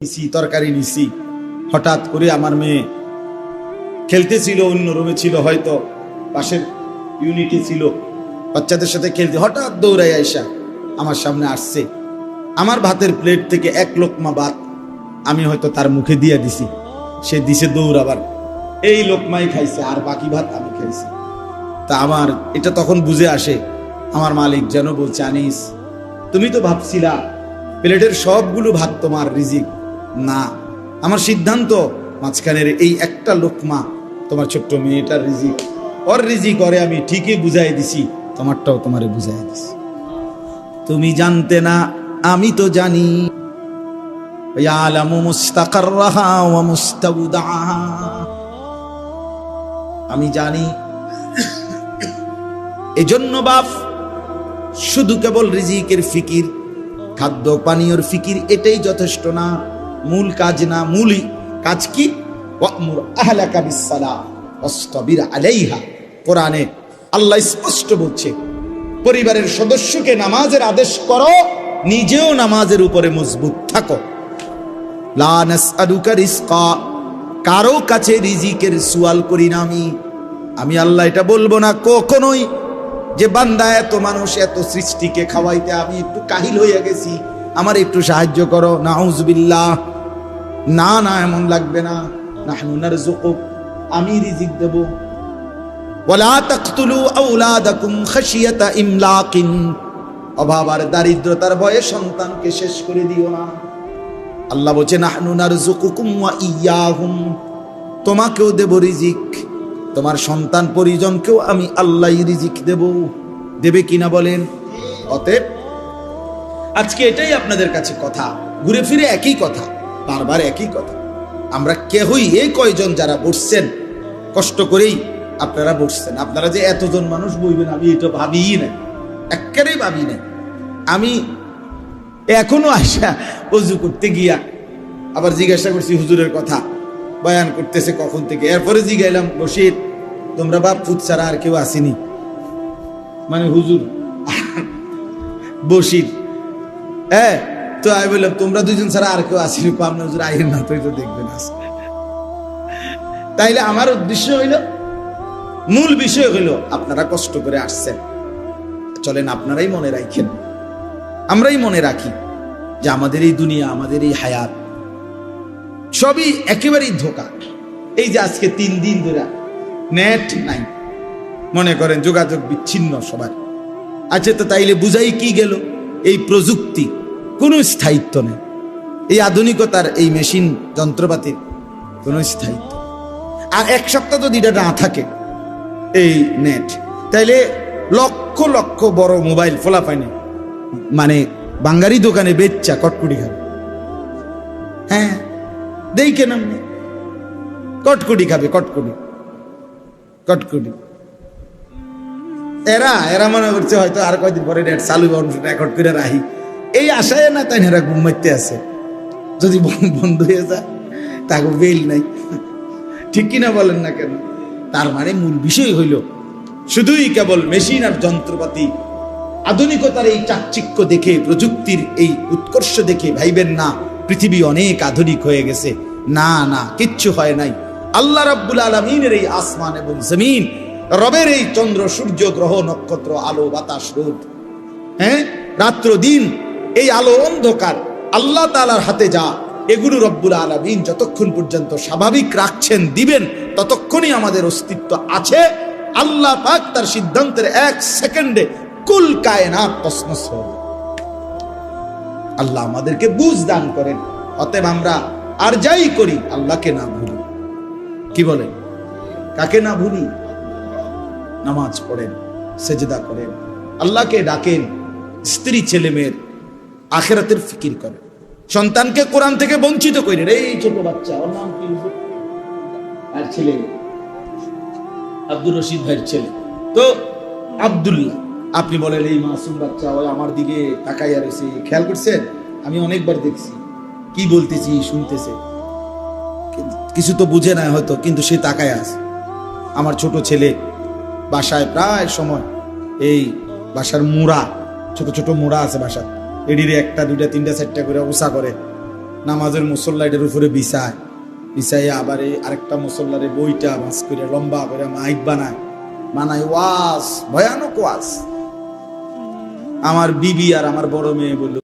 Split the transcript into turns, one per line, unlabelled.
নিছি তরকারি নিছি, হঠাৎ করে আমার মেয়ে খেলতেছিল, অন্য রুমে ছিল, হয়তো পাশের ইউনিটে ছিল, বাচ্চাদের সাথে খেলতে, হঠাৎ দৌড়াই আইসা আমার সামনে আসছে। আমার ভাতের প্লেট থেকে এক লোকমা ভাত আমি হয়তো তার মুখে দিয়ে দিছি, সে দিছে দৌড়াবার, এই লোকমাই খাইছে আর বাকি ভাত আমি খাইছি। তা আমার এটা তখন বুঝে আসে, আমার মালিক যেন বলছে, আনিস তুমি তো ভাবছিলা প্লেটের সবগুলো ভাত তোমার রিজিক না, আমার সিদ্ধান্ত মাঝখানের এই একটা লোকমা তোমার ছোট্ট মেয়েটার রিজিক, ওর রিজিক ওরে আমি ঠিকই বুঝাই দিছি, তোমারটাও তোমারে বুঝাই দিছি। তুমি জানতে না, আমি তো জানি। ইয়ালামু মুস্তাকাররাহা ওয়া মুস্তাওদাহা, আমি জানি। এজন্য বাপ শুধু কেবল রিজিকের ফিকির, খাদ্য পানীয়র ফিকির এটাই যথেষ্ট না, মূল কাজ না। মূল কাজ কি? ওয়া'মুর আহলাকা বিসসালাহ ওয়াসতাবির আলাইহা। কোরআনে আল্লাহ স্পষ্ট বলছে, পরিবারের সদস্যকে নামাজের আদেশ করো, নিজেও নামাজের উপরে মজবুত থাকো। লা নাসআলুকা রিজকা, কারো কাছে রিজিকের সুয়াল করি না আমি আল্লাহ এটা বলবো না কখনোই যে বান্দা এত মানুষ এত সৃষ্টিকে খাওয়াইতে আমি একটু কাহিল হইয়া গেছি, আমার একটু সাহায্য করো। নাউজুবিল্লাহ, না না, এমন লাগবে না। নাহনু নারযুকুক, আমি রিজিক দেব। ওয়ালা তাকতুলু আওলাদাকুম খাশিয়াতা ইমলাকিন, অভাব আর দারিদ্রতার ভয়ে সন্তানকে শেষ করে দিও না। আল্লাহ বলছে, নাহনু নারযুকুকুম ওয়া ইয়্যাহুম, তোমাকেও দেব রিজিক, তোমার সন্তান পরিজনকেও আমি আল্লাহই রিজিক দেব। দেবে কিনা বলেন? অতএব আজকে এটাই আপনাদের কাছে কথা, ঘুরে ফিরে একই কথা, বারবার একই কথা। আমরা কেহই, এই কয়জন যারা বসছেন কষ্ট করেই আপনারা বসছেন, আপনারা যে এতজন মানুষ বইবেন আমি এটা ভাবিই না, একেবারেই ভাবি না। আমি এখনো আসা ওযু করতে গিয়া আবার জিজ্ঞাসা করছি হুজুরের কথা, বয়ান করতেছে কখন থেকে, এরপরে জিগাইলাম, বসির তোমরা বাপ ফুট ছাড়া আর কেউ আসেনি? মানে হুজুর বসির, হ্যাঁ। তো আমি বললাম, তোমরা দুজন ছাড়া আর কেউ আসেনি? আপনার হুজুর আইন না, তো দেখবেন আস। তাইলে আমার উদ্দেশ্য হইল, মূল বিষয় হইল আপনারা কষ্ট করে আসছেন, চলেন আপনারাই মনে রাখেন, আমরাই মনে রাখি যে আমাদের এই দুনিয়া, আমাদের এই হায়াত সবই একেবারেই ধোঁকা। এই যে আজকে 3 দিন ধরে নেট নাই, মনে করেন যোগাযোগ বিচ্ছিন্ন সবার। আচ্ছা, তো তাইলে বুঝাই কি গেল? এই প্রযুক্তি কোনো স্থায়িত্ব নেই, এই আধুনিকতার এই মেশিন যন্ত্রপাতির কোনো স্থায়িত্ব। আর 1 সপ্তাহ যদি এটা না থাকে এই নেট, তাইলে লক্ষ লক্ষ বড় মোবাইল ফোলা পায়নি, মানে বাঙ্গারি দোকানে বেচ্চা কটকুটি খাবে। হ্যাঁ, দেই কেন কটকুটি খাবে, কটকুটি কটকুটি। এরা মনে করছে হয়তো আর কয়দিন পরে নেট চালু রেকর্ড করে রাখি, এই আশায় না, তাই এরা ঘুম মারতে আছে। যদি বন্ধ হয়ে যায় তাকে বেল নাই, ঠিক কিনা বলেন না কেন? তার মানে মূল বিষয় হইল শুধুই কেবল মেশিন আর যন্ত্রপাতি, আধুনিকতার এই চাকচিক্য দেখে, প্রযুক্তির এই উৎকর্ষ দেখে ভাইবেন না পৃথিবী অনেক আধুনিক হয়ে গেছে। না না, কিচ্ছু হয় নাই। আল্লাহ রাব্বুল আলামিনের এই আসমান এবং জমিন, রবের এই চন্দ্র সূর্য গ্রহ নক্ষত্র, আলো বাতাস রোদ, হ্যাঁ, রাত্র দিন, এই আলো অন্ধকার আল্লাহ তাআলার হাতে যা, এগুলো রব্বুল আলামিন যতক্ষণ পর্যন্ত স্বাভাবিক রাখছেন, দিবেন, ততক্ষণই আমাদের অস্তিত্ব আছে। আল্লাহ পাক তার সিদ্ধান্তের 1 সেকেন্ডে কুল কায়নাত তছনছ হবে। আল্লাহ আমাদেরকে বুঝ দান করেন। অতএব আমরা আর যাই করি আল্লাহকে না ভুলি। কি বলেন? কাকে না ভুলি? নামাজ পড়েন, সেজদা করেন, আল্লাহকে ডাকেন, স্ত্রী ছেলে মেয়ের আখিরাতের ফিকির করেন, সন্তানকে কোরআন থেকে বঞ্চিত করেন। এই ছোট বাচ্চা, ওর নাম কি? আর ছেলে আব্দুর রশিদ ভাইয়ের ছেলে তো আব্দুল্লাহ। আপনি বলেন এই মাসুম বাচ্চা, ওই আমার দিকে তাকাইয়া রয়েছে, খেয়াল করছেন? আমি অনেকবার দেখছি, কি বলতেছি শুনতেছে, কিছু তো বুঝে না হয়তো, কিন্তু সে তাকায় আছে। আমার ছোট ছেলে বাসায় প্রায় সময় এই বাসার মোড়া, ছোট ছোট মোড়া আছে বাসা, এডিরে 1টা 2টা 3টা 4টা করে উষা করে, নামাজের মুসল্লাইটের উপরে বিছায় আবার এই আরেকটা মুসল্লারে বইটা বাস করে লম্বা করে মাইক বানায় ওয়াজ, ভয়ানক ওয়াজ। আমার বিবি আর আমার বড় মেয়ে বলল,